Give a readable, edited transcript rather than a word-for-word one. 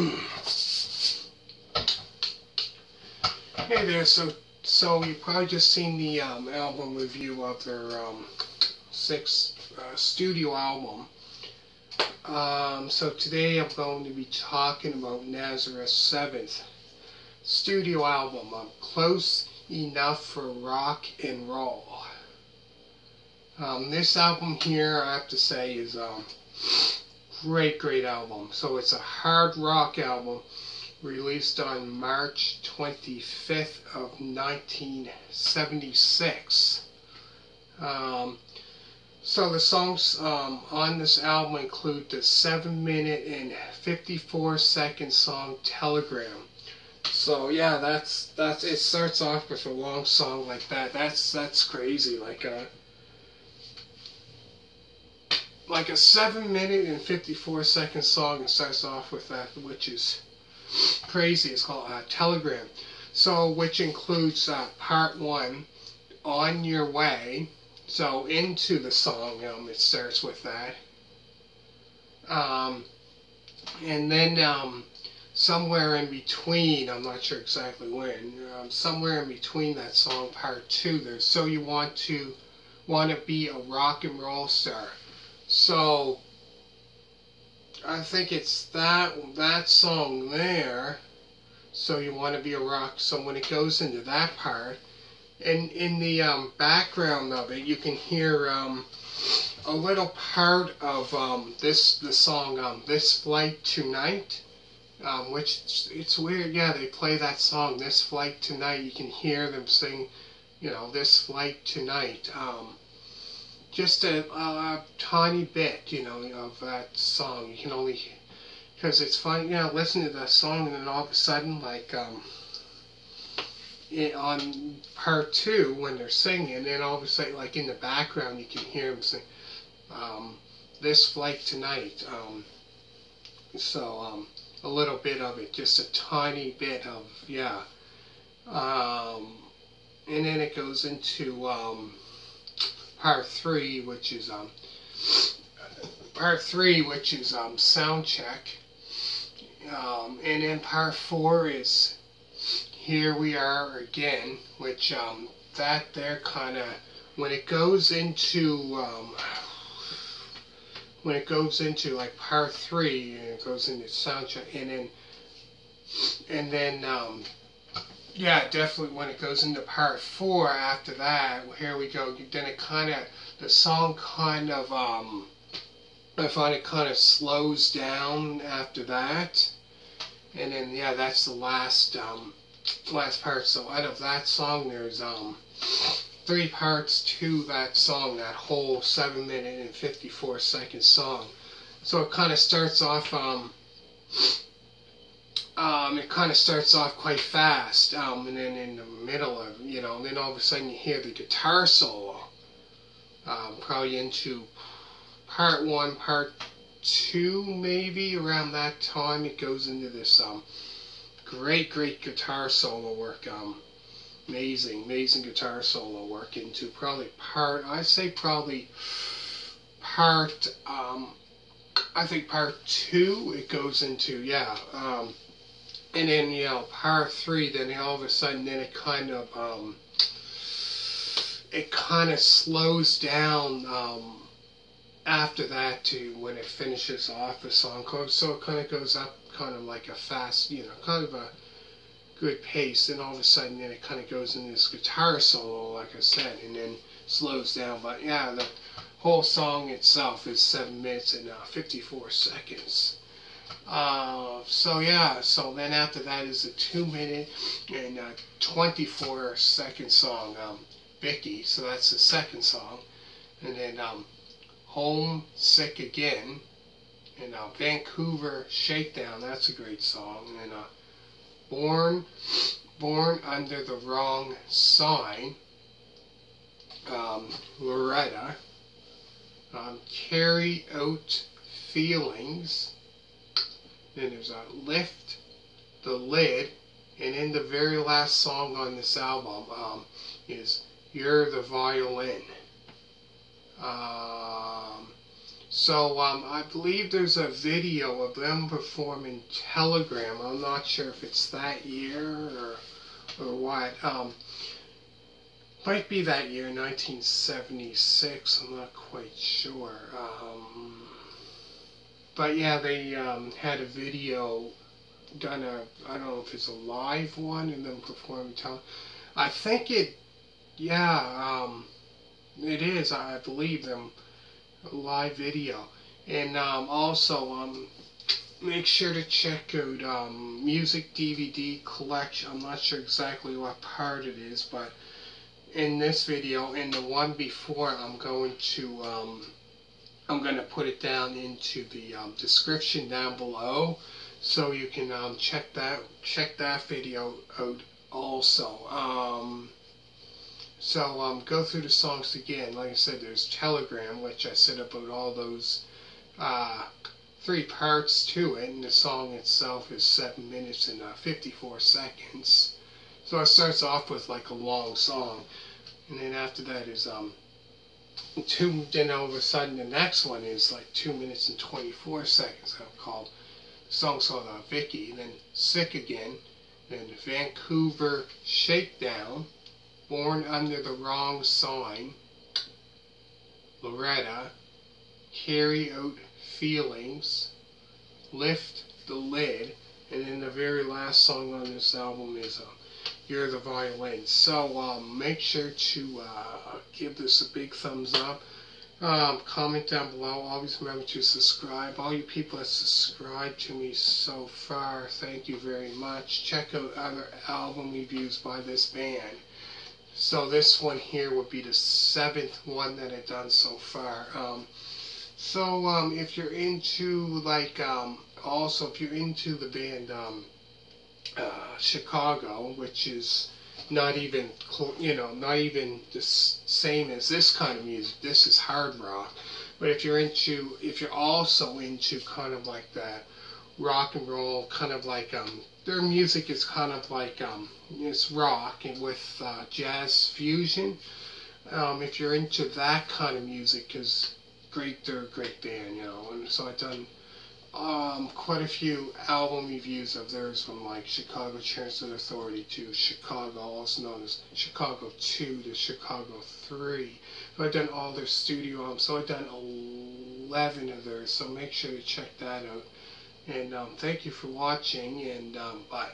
Hey there, so you've probably just seen the album review of their sixth studio album. So today I'm going to be talking about Nazareth's seventh studio album, Close Enough for Rock and Roll. This album here, I have to say, is great album. So it's a hard rock album released on March 25th of 1976. So the songs on this album include the 7-minute and 54-second song Telegram. So yeah, that's it. Starts off with a long song like that. That's crazy. Like a 7-minute and 54-second song, and starts off with that, which is crazy. It's called Telegram. So, which includes part 1, On Your Way. So, into the song, it starts with that. And then somewhere in between, I'm not sure exactly when, somewhere in between that song, part 2, there's So You Want to Be a Rock and Roll Star. So I think it's that song there, So You Want to Be a Rock. So when it goes into that part, and in the background of it, you can hear a little part of the song This Flight Tonight, which it's weird. Yeah, they play that song, This Flight Tonight. You can hear them sing, This Flight Tonight. Just a tiny bit, of that song. You can only, because it's funny, listen to that song, and then all of a sudden, like, on part 2, when they're singing, and then all of a sudden, like, in the background, you can hear them sing, This Flight Tonight. So, a little bit of it, just a tiny bit of, yeah. And then it goes into, part 3, which is sound check, and then part 4 is Here We Are Again, which that there kind of, when it goes into like part 3, and it goes into sound check, and then yeah, definitely when it goes into part 4 after that, here we go, then it kind of, the song kind of, I find it kind of slows down after that. And then, yeah, that's the last part. So out of that song, there's 3 parts to that song, that whole 7-minute and 54-second song. So it kind of starts off, quite fast, and then in the middle of, and then all of a sudden you hear the guitar solo, probably into part 1, part 2, maybe, around that time. It goes into this great guitar solo work, amazing guitar solo work, into probably part, I think part 2, it goes into, yeah, and then, part 3, then all of a sudden, then it kind of slows down after that to when it finishes off the song. So it kind of goes up kind of like a fast, kind of a good pace. Then all of a sudden, then it kind of goes into this guitar solo, like I said, and then slows down. But yeah, the whole song itself is 7 minutes and 54 seconds. So yeah, so then after that is a 2-minute and 24-second song, Vicky. So that's the second song, and then Homesick Again, and Vancouver Shakedown. That's a great song. And then Born Under the Wrong Sign, Loretta. Carry Out Feelings. Then there's Lift the Lid, and then the very last song on this album is You're the Violin. So I believe there's a video of them performing Telegram. I'm not sure if it's that year or what. Might be that year, 1976. I'm not quite sure. But yeah, they had a video done. I don't know if it's a live one, and then performing Telegram. I think it. Yeah, it is. I believe them. Live video. And also make sure to check out music DVD collection. I'm not sure exactly what part it is, but in this video and the one before, I'm going to put it down into the description down below, so you can check that video out also. So go through the songs again. Like I said, there's Telegram, which I said about all those 3 parts to it, and the song itself is 7 minutes and 54 seconds. So it starts off with like a long song, and then after that is then all of a sudden the next one is like 2 minutes and 24 seconds. The song's called Vicky, then Sick Again, then Vancouver Shakedown, Born Under the Wrong Sign, Loretta, Carry Out Feelings, Lift the Lid, and then the very last song on this album is You're the Violin. So make sure to give this a big thumbs up. Comment down below. Always remember to subscribe. All you people that subscribed to me so far, thank you very much. Check out other album reviews by this band. So this one here would be the 7th one that I've done so far. So if you're into like also if you're into the band Chicago, which is not even not even the same as this kind of music. This is hard rock. But if you're also into kind of like that rock and roll, kind of like their music is kind of like it's rock and with jazz fusion. If you're into that kind of music, because they're a great band, and so I've done quite a few album reviews of theirs, from like Chicago Transit Authority to Chicago, also known as Chicago 2 to Chicago 3. So I've done all their studio albums, so I've done 11 of theirs, so make sure to check that out. And thank you for watching, and bye.